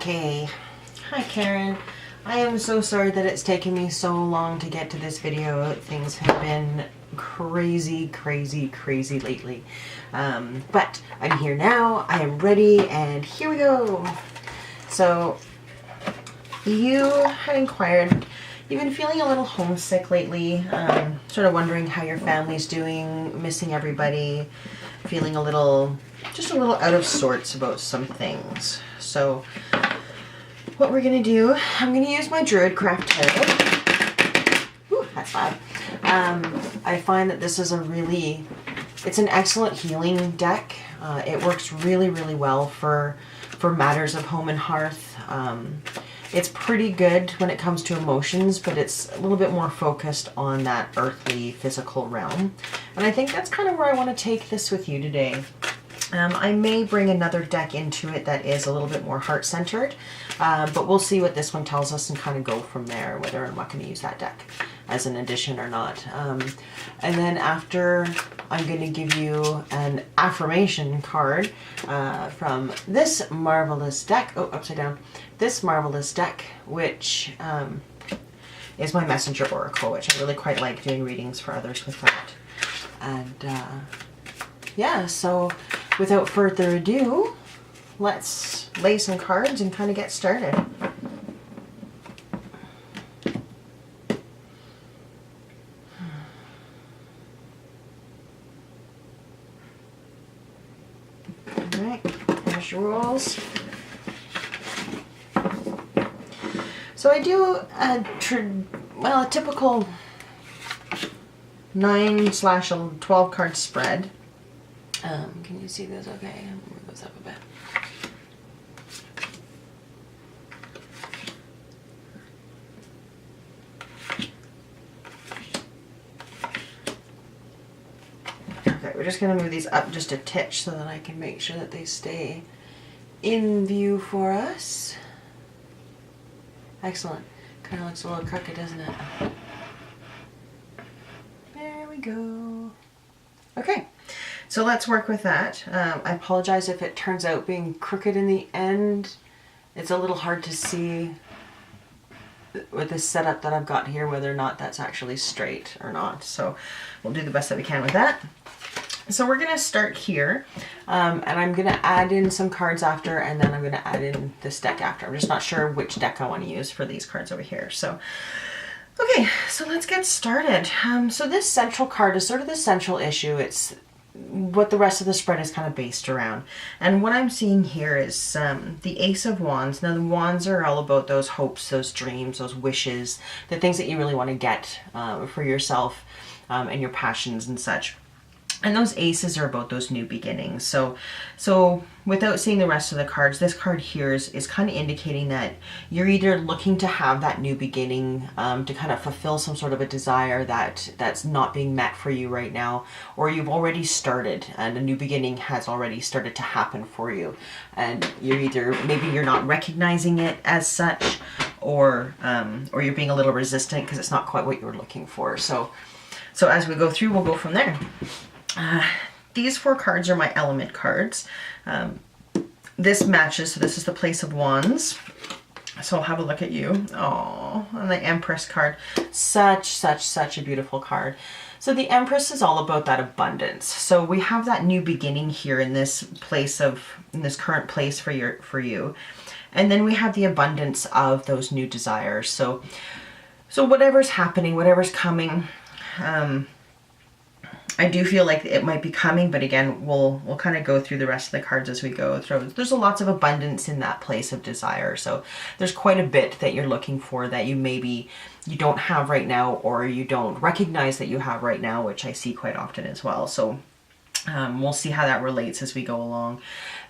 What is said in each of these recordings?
Okay. Hi, Karen. I am so sorry that it's taken me so long to get to this video. Things have been crazy lately. But I'm here now. I am ready, and here we go. So, you had inquired. You've been feeling a little homesick lately, sort of wondering how your family's doing, missing everybody, feeling just a little out of sorts about some things. So what we're going to do, I'm going to use my Druidcraft Tarot. Ooh, that's loud. I find that this is it's an excellent healing deck. It works really well for matters of home and hearth. It's pretty good when it comes to emotions, but it's a little bit more focused on that earthly, physical realm. And I think that's kind of where I want to take this with you today. I may bring another deck into it that is a little bit more heart-centered, but we'll see what this one tells us and kind of go from there, whether I'm not going to use that deck as an addition or not. And then after, I'm going to give you an affirmation card from this marvelous deck. Oh, upside down. This marvelous deck, which is my Messenger Oracle, which I really quite like doing readings for others with that. And yeah, so without further ado, let's lay some cards and kind of get started. Alright, there's your rules. So I do a typical 9/12 card spread. Can you see those okay? I'll move those up a bit. Okay, we're just going to move these up just a titch so that I can make sure that they stay in view for us. Excellent. Kind of looks a little crooked, doesn't it? There we go. Okay. So let's work with that. I apologize if it turns out being crooked in the end. It's a little hard to see with this setup that I've got here whether or not that's actually straight or not. So we'll do the best that we can with that. So we're going to start here, and I'm going to add in some cards after, and then I'm going to add in this deck after. I'm just not sure which deck I want to use for these cards over here. So okay, so let's get started. So this central card is sort of the central issue. It's what the rest of the spread is kind of based around. And what I'm seeing here is the Ace of Wands. Now the wands are all about those hopes, those dreams, those wishes, the things that you really want to get for yourself and your passions and such. And those aces are about those new beginnings. So without seeing the rest of the cards, this card here is kind of indicating that you're either looking to have that new beginning to kind of fulfill some sort of a desire that's not being met for you right now, or you've already started and a new beginning has already started to happen for you. And maybe you're not recognizing it as such, or you're being a little resistant because it's not quite what you were looking for. So as we go through, we'll go from there. These 4 cards are my element cards. This matches, so this is the Place of Wands. So I'll have a look at you. Oh, and the Empress card. Such a beautiful card. So the Empress is all about that abundance. So we have that new beginning here in this current place for you. And then we have the abundance of those new desires. So whatever's happening, whatever's coming, I do feel like it might be coming, but again, we'll kind of go through the rest of the cards as we go through. There's lots of abundance in that place of desire. So there's quite a bit that you're looking for that you don't have right now, or you don't recognize that you have right now, which I see quite often as well. So we'll see how that relates as we go along.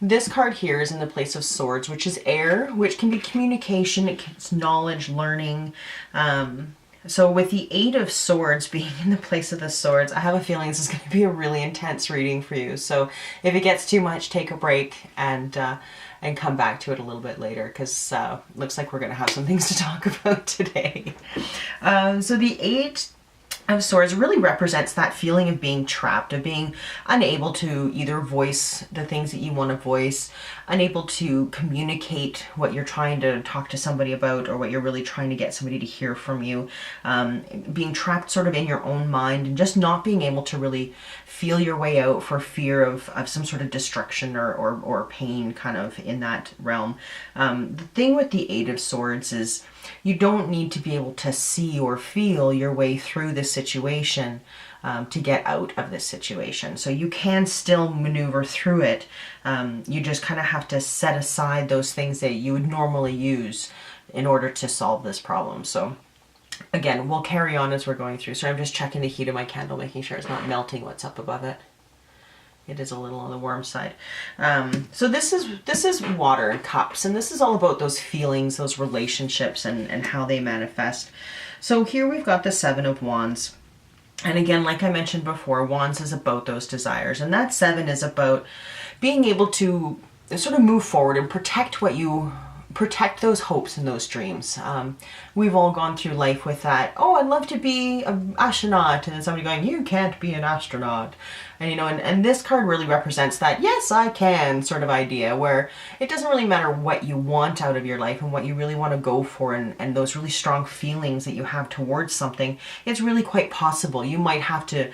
This card here is in the Place of Swords, which is air, which can be communication, it's knowledge, learning. So with the 8 of Swords being in the Place of the Swords, I have a feeling this is going to be a really intense reading for you. So if it gets too much, take a break and come back to it a little bit later, because looks like we're going to have some things to talk about today. So the 8 of Swords really represents that feeling of being trapped, of being unable to either voice the things that you want to voice, unable to communicate what you're trying to talk to somebody about, or what you're really trying to get somebody to hear from you, being trapped sort of in your own mind and just not being able to really feel your way out for fear of some sort of destruction or pain kind of in that realm. The thing with the Eight of Swords is you don't need to be able to see or feel your way through this situation to get out of this situation. So you can still maneuver through it. You just kind of have to set aside those things that you would normally use in order to solve this problem. So again, we'll carry on as we're going through. So I'm just checking the heat of my candle, making sure it's not melting what's up above it. It is a little on the warm side. So this is water and cups, and this is all about those feelings, those relationships, and how they manifest. So here we've got the Seven of Wands. And again, like I mentioned before, Wands is about those desires. And that Seven is about being able to sort of move forward and protect those hopes and those dreams. We've all gone through life with that, oh, I'd love to be an astronaut, and then somebody going, you can't be an astronaut. And and this card really represents that, yes, I can sort of idea, where it doesn't really matter what you want out of your life and what you really want to go for, and those really strong feelings that you have towards something. It's really quite possible. You might have to,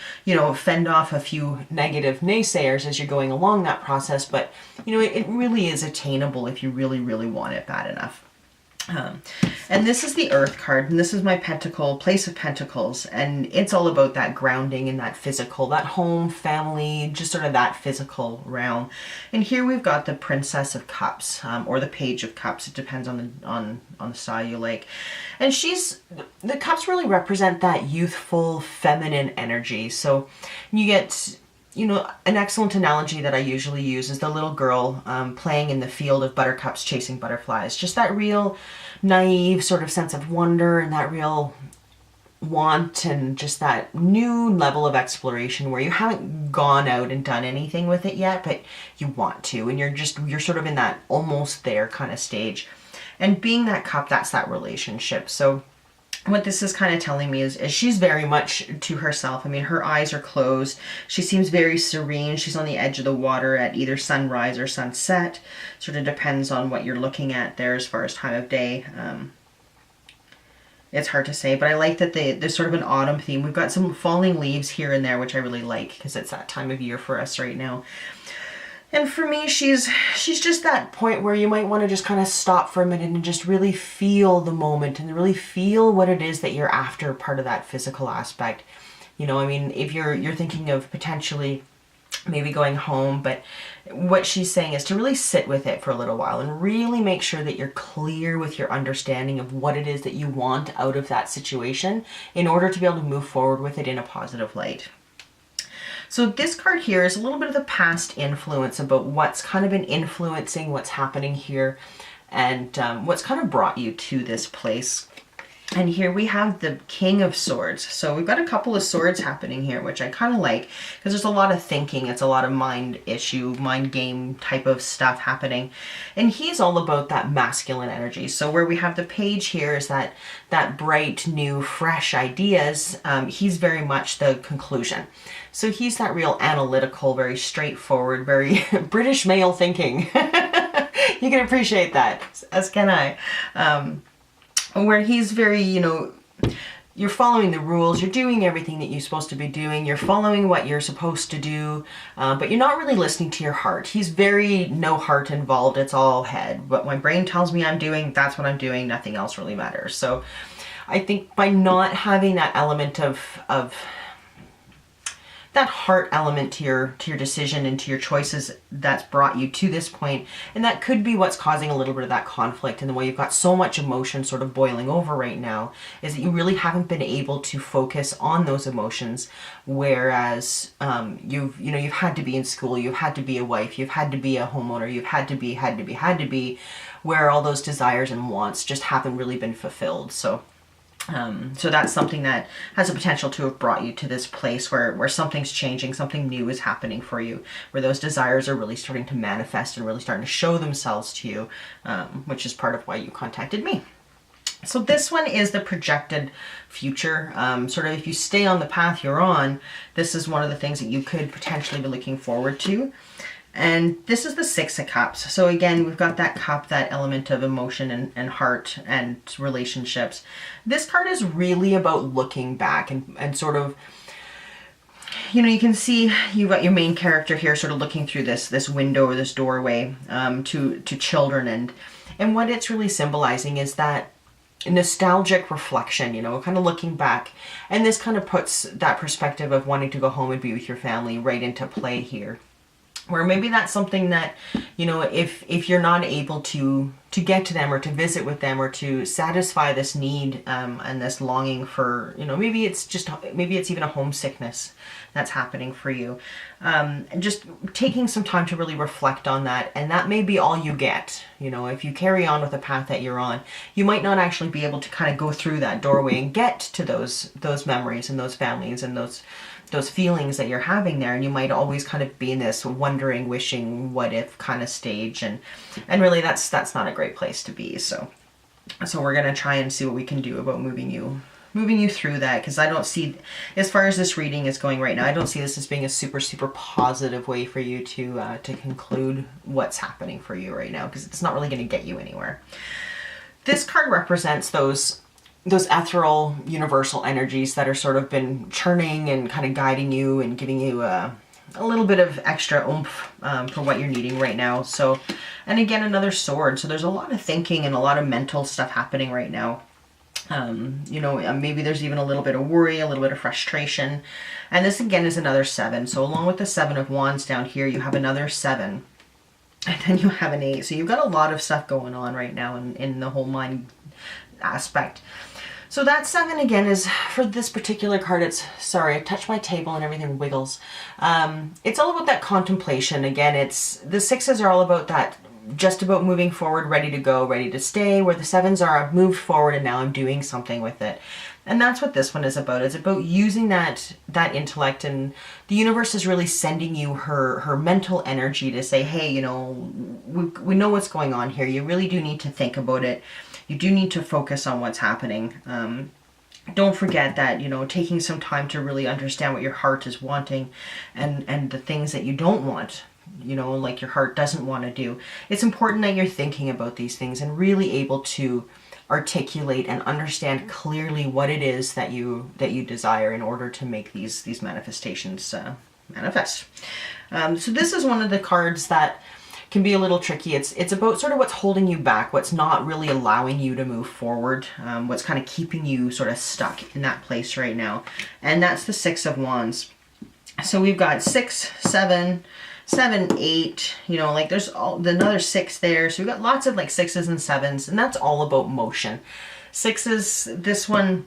fend off a few negative naysayers as you're going along that process, but it really is attainable if you really, really want it bad enough. And this is the Earth card, and this is my Pentacle, Place of Pentacles, and it's all about that grounding and that physical, that home, family, just sort of that physical realm. And here we've got the Princess of Cups, or the Page of Cups. It depends on the style you like. And the cups really represent that youthful, feminine energy. So you get, an excellent analogy that I usually use is the little girl playing in the field of buttercups chasing butterflies. Just that real naive sort of sense of wonder and that real want and just that new level of exploration where you haven't gone out and done anything with it yet, but you want to, and you're sort of in that almost there kind of stage. And being that cup, that's that relationship. So what this is kind of telling me is she's very much to herself. I mean, her eyes are closed. She seems very serene. She's on the edge of the water at either sunrise or sunset. Sort of depends on what you're looking at there as far as time of day. It's hard to say, but I like that there's sort of an autumn theme. We've got some falling leaves here and there, which I really like because it's that time of year for us right now. And for me, she's just that point where you might want to just kind of stop for a minute and just really feel the moment and really feel what it is that you're after, part of that physical aspect. If you're thinking of potentially maybe going home, but what she's saying is to really sit with it for a little while and really make sure that you're clear with your understanding of what it is that you want out of that situation in order to be able to move forward with it in a positive light. So this card here is a little bit of the past influence about what's kind of been influencing what's happening here and what's kind of brought you to this place. And here we have the King of Swords. So we've got a couple of swords happening here, which I kind of like because there's a lot of thinking. It's a lot of mind game type of stuff happening. And he's all about that masculine energy. So where we have the Page here is that bright, new, fresh ideas. He's very much the conclusion. So he's that real analytical, very straightforward, very British male thinking. You can appreciate that, as can I. Where he's very, you're following the rules, you're doing everything that you're supposed to be doing, you're following what you're supposed to do, but you're not really listening to your heart. He's very no heart involved, it's all head. What my brain tells me I'm doing, that's what I'm doing, nothing else really matters. So I think by not having that element of that heart element to your decision and to your choices, that's brought you to this point. And that could be what's causing a little bit of that conflict, and the way you've got so much emotion sort of boiling over right now is that you really haven't been able to focus on those emotions. Whereas you've had to be in school, you've had to be a wife, you've had to be a homeowner, you've had to be, where all those desires and wants just haven't really been fulfilled. So that's something that has a potential to have brought you to this place where something's changing, something new is happening for you, where those desires are really starting to manifest and really starting to show themselves to you, which is part of why you contacted me. So this one is the projected future. Sort of if you stay on the path you're on, this is one of the things that you could potentially be looking forward to. And this is the Six of Cups. So again, we've got that cup, that element of emotion and heart and relationships. This card is really about looking back and sort of, you know, you can see you've got your main character here sort of looking through this window or this doorway to children. And what it's really symbolizing is that nostalgic reflection, you know, kind of looking back. And this kind of puts that perspective of wanting to go home and be with your family right into play here. Where maybe that's something that, you know, if you're not able to get to them or to visit with them or to satisfy this need and this longing for, you know, maybe it's even a homesickness that's happening for you. Just taking some time to really reflect on that, and that may be all you get. You know, if you carry on with the path that you're on, you might not actually be able to kind of go through that doorway and get to those memories and those families and those feelings that you're having there, and you might always kind of be in this wondering, wishing, what if kind of stage, and really that's not a great place to be. So we're gonna try and see what we can do about moving you through that, because I don't see, as far as this reading is going right now, I don't see this as being a super positive way for you to conclude what's happening for you right now, because it's not really going to get you anywhere. This card represents those ethereal universal energies that are sort of been churning and kind of guiding you and giving you a little bit of extra oomph for what you're needing right now. So, and again, another sword. So there's a lot of thinking and a lot of mental stuff happening right now. You know, maybe there's even a little bit of worry, a little bit of frustration. And this again is another 7. So along with the 7 of Wands down here, you have another 7. And then you have an 8. So you've got a lot of stuff going on right now in the whole mind aspect. So that 7 again is, for this particular card, it's, sorry, I touched my table and everything wiggles. It's all about that contemplation. Again, it's, the 6s are all about that, just about moving forward, ready to go, ready to stay, where the 7s are, I've moved forward and now I'm doing something with it. And that's what this one is about. It's about using that intellect, and the universe is really sending you her mental energy to say, hey, you know, we know what's going on here. You really do need to think about it. You do need to focus on what's happening. Don't forget that, you know, taking some time to really understand what your heart is wanting and the things that you don't want, you know, like your heart doesn't want to do. It's important that you're thinking about these things and really able to articulate and understand clearly what it is that you desire in order to make these manifestations manifest. So this is one of the cards that can be a little tricky. It's about sort of what's holding you back, what's not really allowing you to move forward, what's kind of keeping you sort of stuck in that place right now. And that's the 6 of Wands. So we've got 6, 7, 8, you know, like there's another 6 there. So we've got lots of like 6s and 7s, and that's all about motion. 6s, this one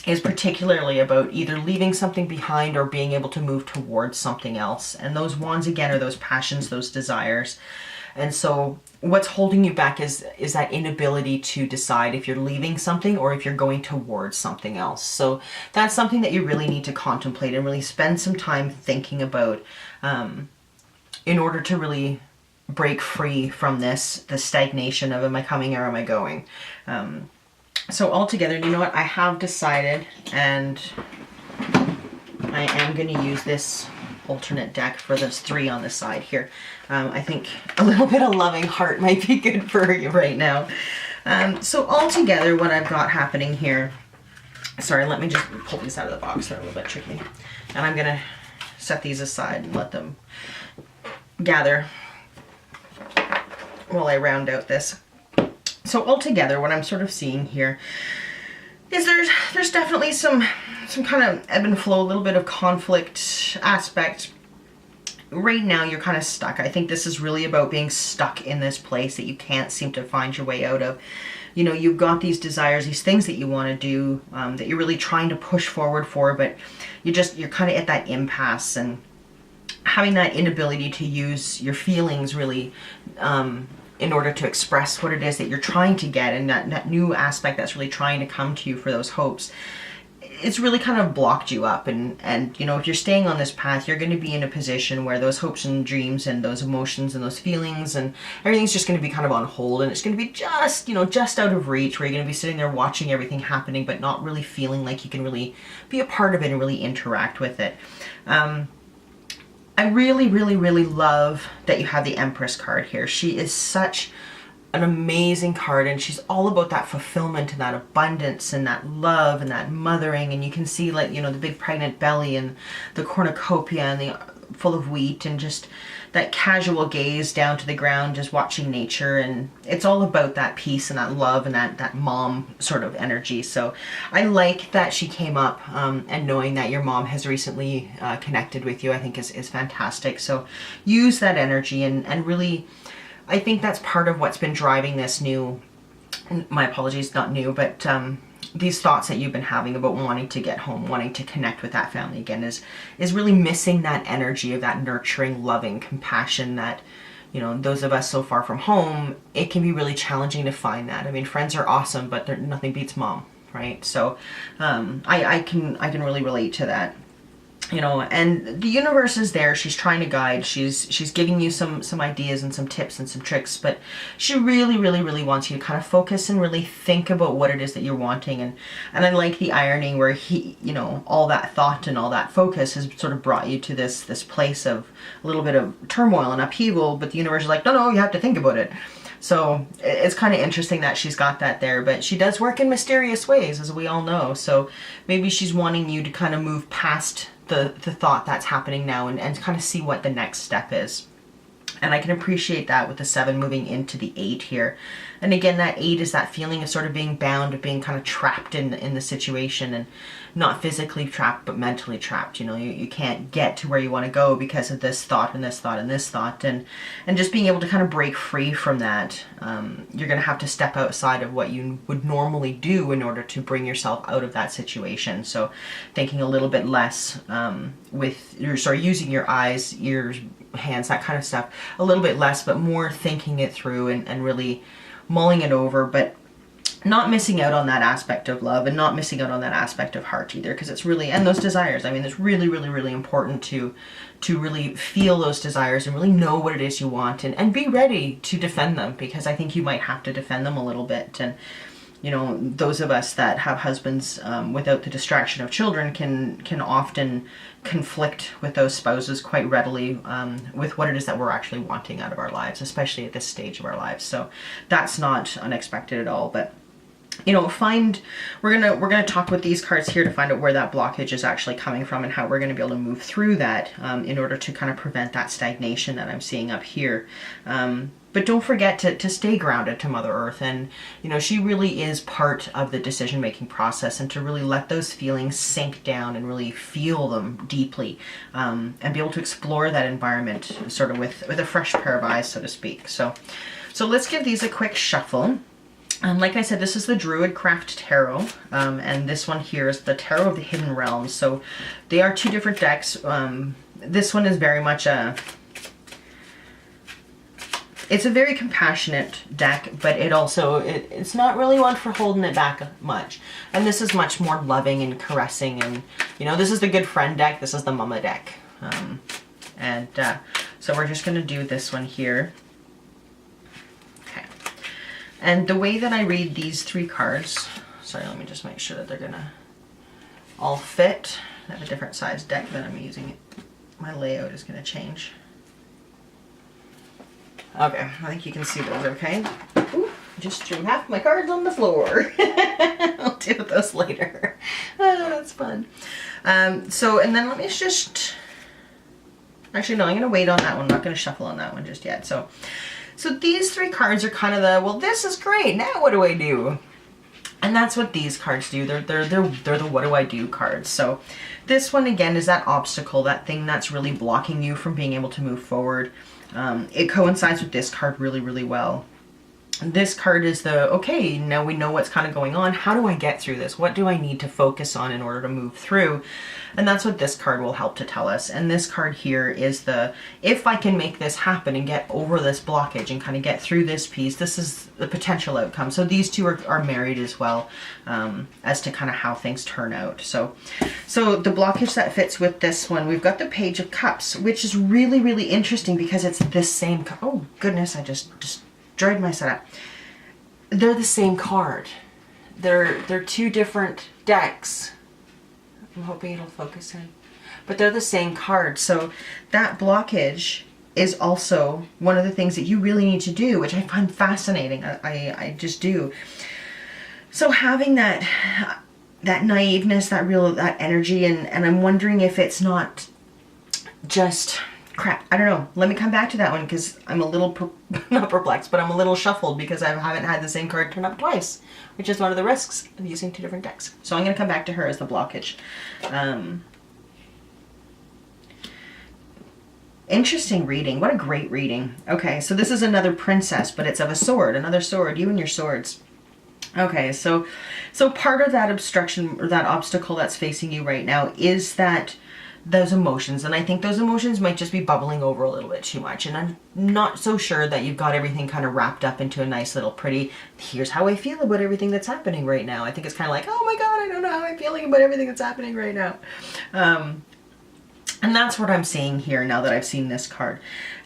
is particularly about either leaving something behind or being able to move towards something else. And those wands again are those passions, those desires. And so what's holding you back is that inability to decide if you're leaving something or if you're going towards something else. So that's something that you really need to contemplate and really spend some time thinking about in order to really break free from the stagnation of, am I coming or am I going? So altogether, you know what, I have decided, and I am going to use this alternate deck for this 3 on the side here. I think a little bit of loving heart might be good for you right now. So altogether, what I've got happening here, sorry, let me just pull these out of the box, they're a little bit tricky. And I'm going to set these aside and let them gather while I round out this. So altogether, what I'm sort of seeing here is there's definitely some kind of ebb and flow, a little bit of conflict aspect. Right now, you're kind of stuck. I think this is really about being stuck in this place that you can't seem to find your way out of. You know, you've got these desires, these things that you want to do, that you're really trying to push forward for, but you're kind of at that impasse, and having that inability to use your feelings really in order to express what it is that you're trying to get, and that new aspect that's really trying to come to you for those hopes, it's really kind of blocked you up. And you know, if you're staying on this path, you're going to be in a position where those hopes and dreams and those emotions and those feelings and everything's just going to be kind of on hold, and it's going to be just, you know, just out of reach, where you're going to be sitting there watching everything happening but not really feeling like you can really be a part of it and really interact with it. I really, really, really love that you have the Empress card here. She is such an amazing card, and she's all about that fulfillment and that abundance and that love and that mothering. And you can see, like, you know, the big pregnant belly and the cornucopia and the full of wheat, and just that casual gaze down to the ground, just watching nature. And it's all about that peace and that love and that mom sort of energy. So I like that she came up, and knowing that your mom has recently connected with you, I think is fantastic. So use that energy, and really, I think that's part of what's been driving this new, my apologies, not new, but these thoughts that you've been having about wanting to get home, wanting to connect with that family again, is really missing that energy of that nurturing, loving compassion that, you know, those of us so far from home, it can be really challenging to find that. I mean, friends are awesome, but nothing beats mom, right? So I can really relate to that. You know, and the universe is there. She's trying to guide. She's giving you some ideas and some tips and some tricks, but she really, really, really wants you to kind of focus and really think about what it is that you're wanting. And I like the irony where he, you know, all that thought and all that focus has sort of brought you to this place of a little bit of turmoil and upheaval, but the universe is like, no, you have to think about it. So it's kind of interesting that she's got that there, but she does work in mysterious ways, as we all know. So maybe she's wanting you to kind of move past the thought that's happening now, and kind of see what the next step is. And I can appreciate that with the 7 moving into the 8 here. And again, that 8 is that feeling of sort of being bound, of being kind of trapped in the situation, and not physically trapped, but mentally trapped. You know, you can't get to where you want to go because of this thought and this thought and this thought. And just being able to kind of break free from that, you're going to have to step outside of what you would normally do in order to bring yourself out of that situation. So thinking a little bit less using your eyes, ears, hands, that kind of stuff, a little bit less, but more thinking it through and really mulling it over, but not missing out on that aspect of love, and not missing out on that aspect of heart either, because it's really, and those desires, I mean, it's really, really, really important to really feel those desires and really know what it is you want, and be ready to defend them, because I think you might have to defend them a little bit. And you know, those of us that have husbands without the distraction of children can often conflict with those spouses quite readily with what it is that we're actually wanting out of our lives, especially at this stage of our lives. So that's not unexpected at all. But you know, we're gonna talk with these cards here to find out where that blockage is actually coming from, and how we're gonna be able to move through that in order to kind of prevent that stagnation that I'm seeing up here. But don't forget to stay grounded to Mother Earth, and you know, she really is part of the decision-making process, and to really let those feelings sink down and really feel them deeply, and be able to explore that environment sort of with a fresh pair of eyes, so to speak. So let's give these a quick shuffle. Like I said, this is the Druidcraft Tarot, and this one here is the Tarot of the Hidden Realms. So they are 2 different decks. This one is very much it's a very compassionate deck, but it's not really one for holding it back much. And this is much more loving and caressing, and you know, this is the good friend deck, this is the mama deck. So we're just going to do this one here. And the way that I read these 3 cards, sorry, let me just make sure that they're gonna all fit. I have a different size deck that I'm using. My layout is gonna change. Okay, I think you can see those okay. Ooh, just threw half my cards on the floor. I'll deal with those later. Oh, that's fun. And then let me just, actually no, I'm gonna wait on that one. I'm not gonna shuffle on that one just yet. So these 3 cards are kind of the, well, this is great, now what do I do? And that's what these cards do. They're the what do I do cards. So this one again is that obstacle, that thing that's really blocking you from being able to move forward. It coincides with this card really, really well. This card is the, okay, now we know what's kind of going on. How do I get through this? What do I need to focus on in order to move through? And that's what this card will help to tell us. And this card here is the, if I can make this happen and get over this blockage and kind of get through this piece, this is the potential outcome. So these 2 are married as well, as to kind of how things turn out. So the blockage that fits with this one, we've got the Page of Cups, which is really, really interesting because it's this same, oh goodness, I just dried my setup. They're the same card. They're 2 different decks. I'm hoping it'll focus in. but they're the same card. So that blockage is also one of the things that you really need to do, which I find fascinating. I just do. So having that naiveness, that energy, and I'm wondering if it's not just crap. I don't know. Let me come back to that one, because I'm a little, not perplexed, but I'm a little shuffled because I haven't had the same card turn up twice, which is one of the risks of using 2 different decks. So I'm going to come back to her as the blockage. Interesting reading. What a great reading. Okay, so this is another princess, but it's of a sword. Another sword. You and your swords. Okay, so part of that obstruction, or that obstacle that's facing you right now, is that those emotions. And I think those emotions might just be bubbling over a little bit too much. And I'm not so sure that you've got everything kind of wrapped up into a nice little pretty, here's how I feel about everything that's happening right now. I think it's kind of like, oh my God, I don't know how I'm feeling about everything that's happening right now. And that's what I'm seeing here now that I've seen this card.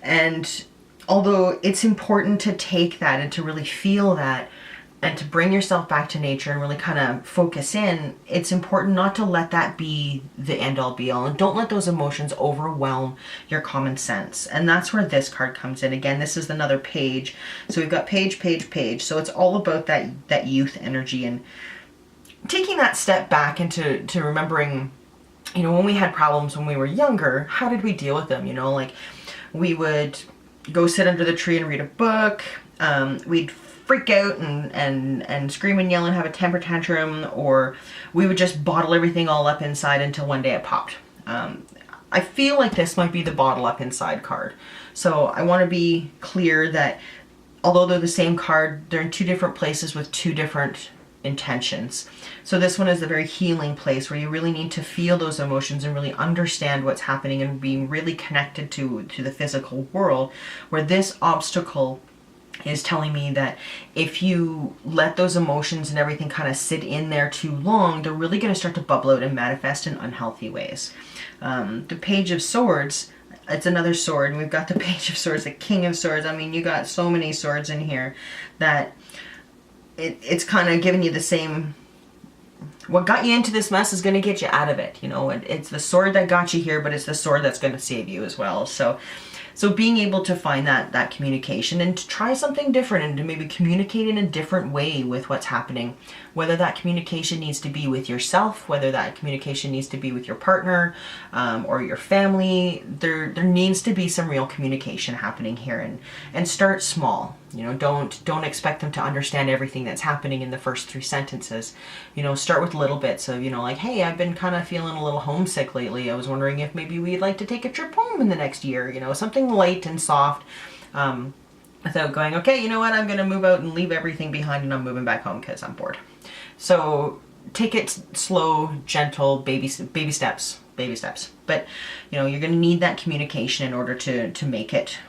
And although it's important to take that and to really feel that, and to bring yourself back to nature and really kind of focus in, it's important not to let that be the end-all be-all, and don't let those emotions overwhelm your common sense. And that's where this card comes in. Again, this is another page. So we've got page, page, page. So it's all about that youth energy and taking that step back into remembering, you know, when we had problems when we were younger, how did we deal with them? You know, like we would go sit under the tree and read a book. We'd freak out and scream and yell and have a temper tantrum, or we would just bottle everything all up inside until one day it popped. I feel like this might be the bottle up inside card. So I want to be clear that although they're the same card, they're in 2 different places with 2 different intentions. So this one is a very healing place where you really need to feel those emotions and really understand what's happening and being really connected to the physical world, where this obstacle is telling me that if you let those emotions and everything kind of sit in there too long, they're really going to start to bubble out and manifest in unhealthy ways. The Page of Swords, it's another sword. We've got the Page of Swords, the King of Swords. I mean, you got so many swords in here that it's kind of giving you the same, what got you into this mess is going to get you out of it. You know, it's the sword that got you here, but it's the sword that's going to save you as well. So being able to find that communication and to try something different and to maybe communicate in a different way with what's happening, whether that communication needs to be with yourself, whether that communication needs to be with your partner or your family, there needs to be some real communication happening here, and start small. You know, don't expect them to understand everything that's happening in the first 3 sentences. You know, start with little bits of, you know, like, hey, I've been kind of feeling a little homesick lately. I was wondering if maybe we'd like to take a trip home in the next year. You know, something light and soft, without going, okay, you know what, I'm going to move out and leave everything behind and I'm moving back home because I'm bored. So take it slow, gentle, baby steps. But, you know, you're going to need that communication in order to make it,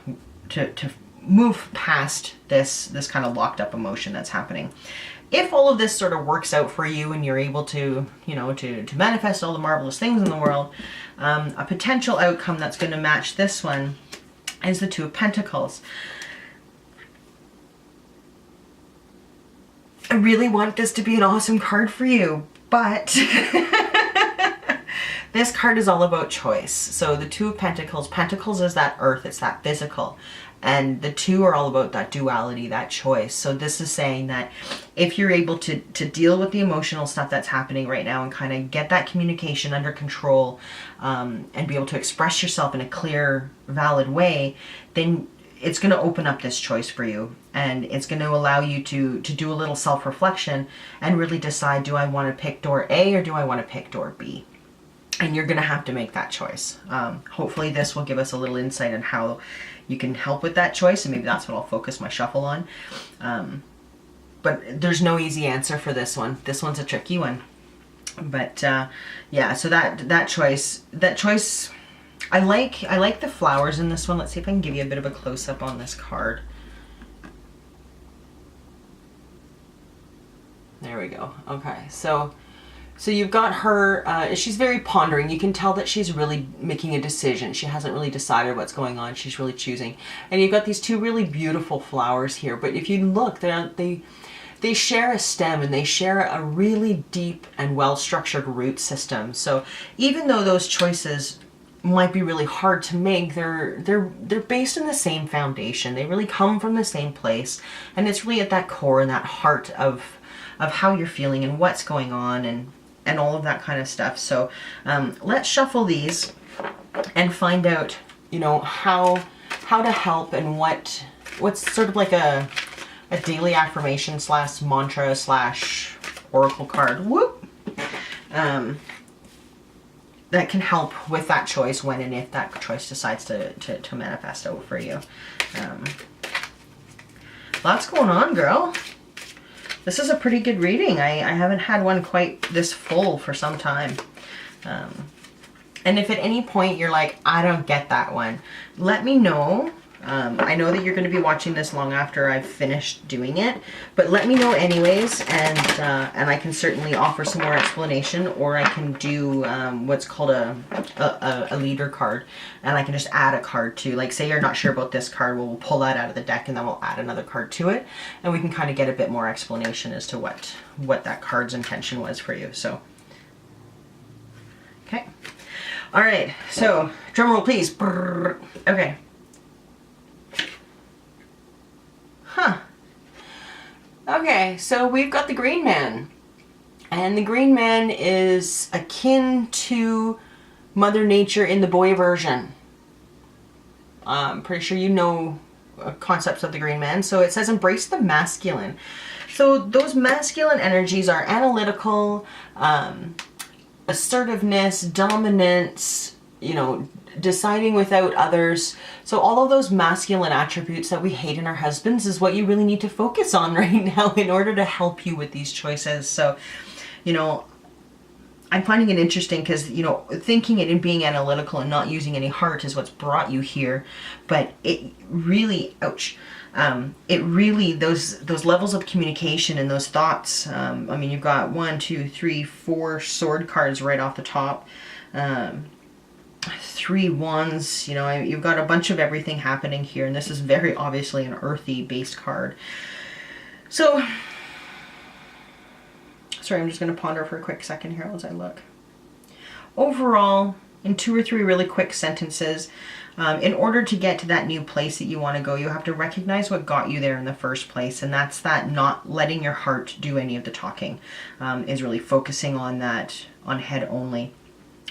to move past this kind of locked up emotion that's happening. If all of this sort of works out for you and you're able to, you know, to manifest all the marvelous things in the world, a potential outcome that's going to match this one is the 2 of Pentacles. I really want this to be an awesome card for you, but this card is all about choice. So the 2 of Pentacles, Pentacles is that earth, it's that physical. And the 2 are all about that duality, that choice. So this is saying that if you're able to deal with the emotional stuff that's happening right now and kind of get that communication under control, and be able to express yourself in a clear, valid way, then it's going to open up this choice for you. And it's going to allow you to do a little self-reflection and really decide, do I want to pick door A or do I want to pick door B? And you're going to have to make that choice. Hopefully this will give us a little insight on how you can help with that choice, and maybe that's what I'll focus my shuffle on. But there's no easy answer for this one. This one's a tricky one. But yeah, so that choice, I like the flowers in this one. Let's see if I can give you a bit of a close-up on this card. There we go. Okay, so you've got her, she's very pondering. You can tell that she's really making a decision. She hasn't really decided what's going on. She's really choosing. And you've got these 2 really beautiful flowers here. But if you look, they share a stem and they share a really deep and well-structured root system. So even though those choices might be really hard to make, they're based in the same foundation. They really come from the same place, and it's really at that core and that heart of how you're feeling and what's going on and all of that kind of stuff. So let's shuffle these and find out, you know, how to help and what's sort of like a daily affirmation slash mantra slash oracle card. Whoop. That can help with that choice when and if that choice decides to manifest out for you. Lots going on, girl. This is a pretty good reading. I haven't had one quite this full for some time. And if at any point you're like, I don't get that one, let me know. I know that you're going to be watching this long after I've finished doing it, but let me know anyways, and I can certainly offer some more explanation, or I can do what's called a leader card, and I can just add a card to, like, say you're not sure about this card, we'll pull that out of the deck and then we'll add another card to it, and we can kind of get a bit more explanation as to what that card's intention was for you. So, okay. All right, so drum roll please. Okay. Huh. Okay, so we've got the Green Man. And the Green Man is akin to Mother Nature in the boy version. I'm pretty sure you know concepts of the Green Man. So it says embrace the masculine. So those masculine energies are analytical, assertiveness, dominance, you know, deciding without others. So all of those masculine attributes that we hate in our husbands is what you really need to focus on right now in order to help you with these choices. So, you know, I'm finding it interesting because, you know, thinking it and being analytical and not using any heart is what's brought you here. But it really, ouch, it really, those levels of communication and those thoughts, I mean, you've got 1, 2, 3, 4 sword cards right off the top. 3 wands, you know, you've got a bunch of everything happening here, and this is very obviously an earthy based card. So, sorry, I'm just going to ponder for a quick second here as I look. Overall, in 2 or 3 really quick sentences, in order to get to that new place that you want to go, you have to recognize what got you there in the first place, and that's that not letting your heart do any of the talking, is really focusing on that, on head only.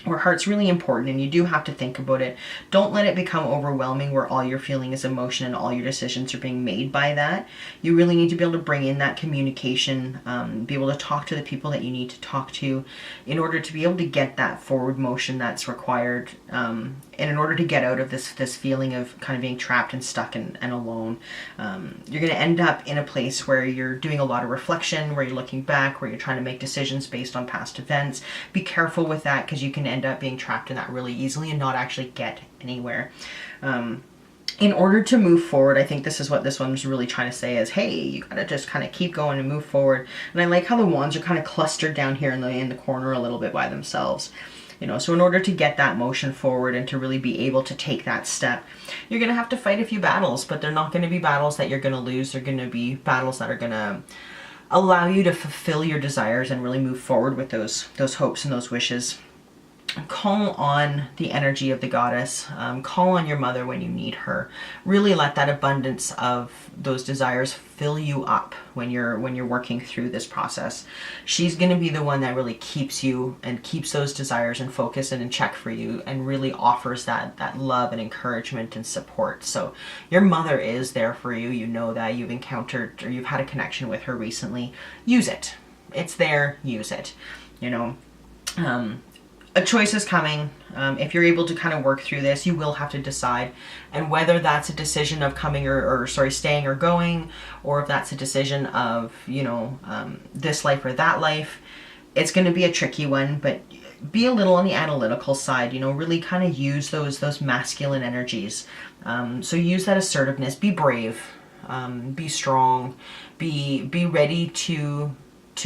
Where heart's really important, and you do have to think about it. Don't let it become overwhelming where all you're feeling is emotion and all your decisions are being made by that. You really need to be able to bring in that communication, be able to talk to the people that you need to talk to in order to be able to get that forward motion that's required, and in order to get out of this feeling of kind of being trapped and stuck and alone. You're going to end up in a place where you're doing a lot of reflection, where you're looking back, where you're trying to make decisions based on past events. Be careful with that, because you can end up being trapped in that really easily and not actually get anywhere. In order to move forward, I think this is what this one's really trying to say is, hey, you gotta just kind of keep going and move forward. And I like how the wands are kind of clustered down here in the corner a little bit by themselves. You know, so in order to get that motion forward and to really be able to take that step, you're going to have to fight a few battles, but they're not going to be battles that you're going to lose. They're going to be battles that are going to allow you to fulfill your desires and really move forward with those hopes and those wishes. Call on the energy of the goddess. Call on your mother when you need her. Really let that abundance of those desires fill you up when you're working through this process. She's going to be the one that really keeps you and keeps those desires in focus and in check for you, and really offers that love and encouragement and support. So your mother is there for you. You know that. You've encountered or you've had a connection with her recently. Use it. It's there. Use it. You know. A choice is coming. If you're able to kind of work through this, you will have to decide. And whether that's a decision of coming or staying or going, or if that's a decision of, you know, this life or that life, it's going to be a tricky one, but be a little on the analytical side, you know, really kind of use those masculine energies. So use that assertiveness, be brave, be strong, be ready to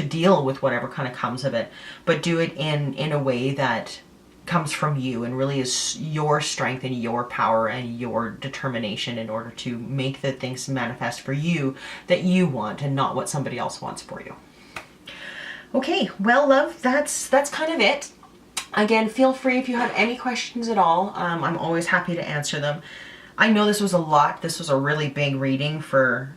deal with whatever kind of comes of it, but do it in a way that comes from you and really is your strength and your power and your determination in order to make the things manifest for you that you want and not what somebody else wants for you. Okay, well, love, that's kind of it. Again, feel free if you have any questions at all. I'm always happy to answer them. I know this was a lot. This was a really big reading for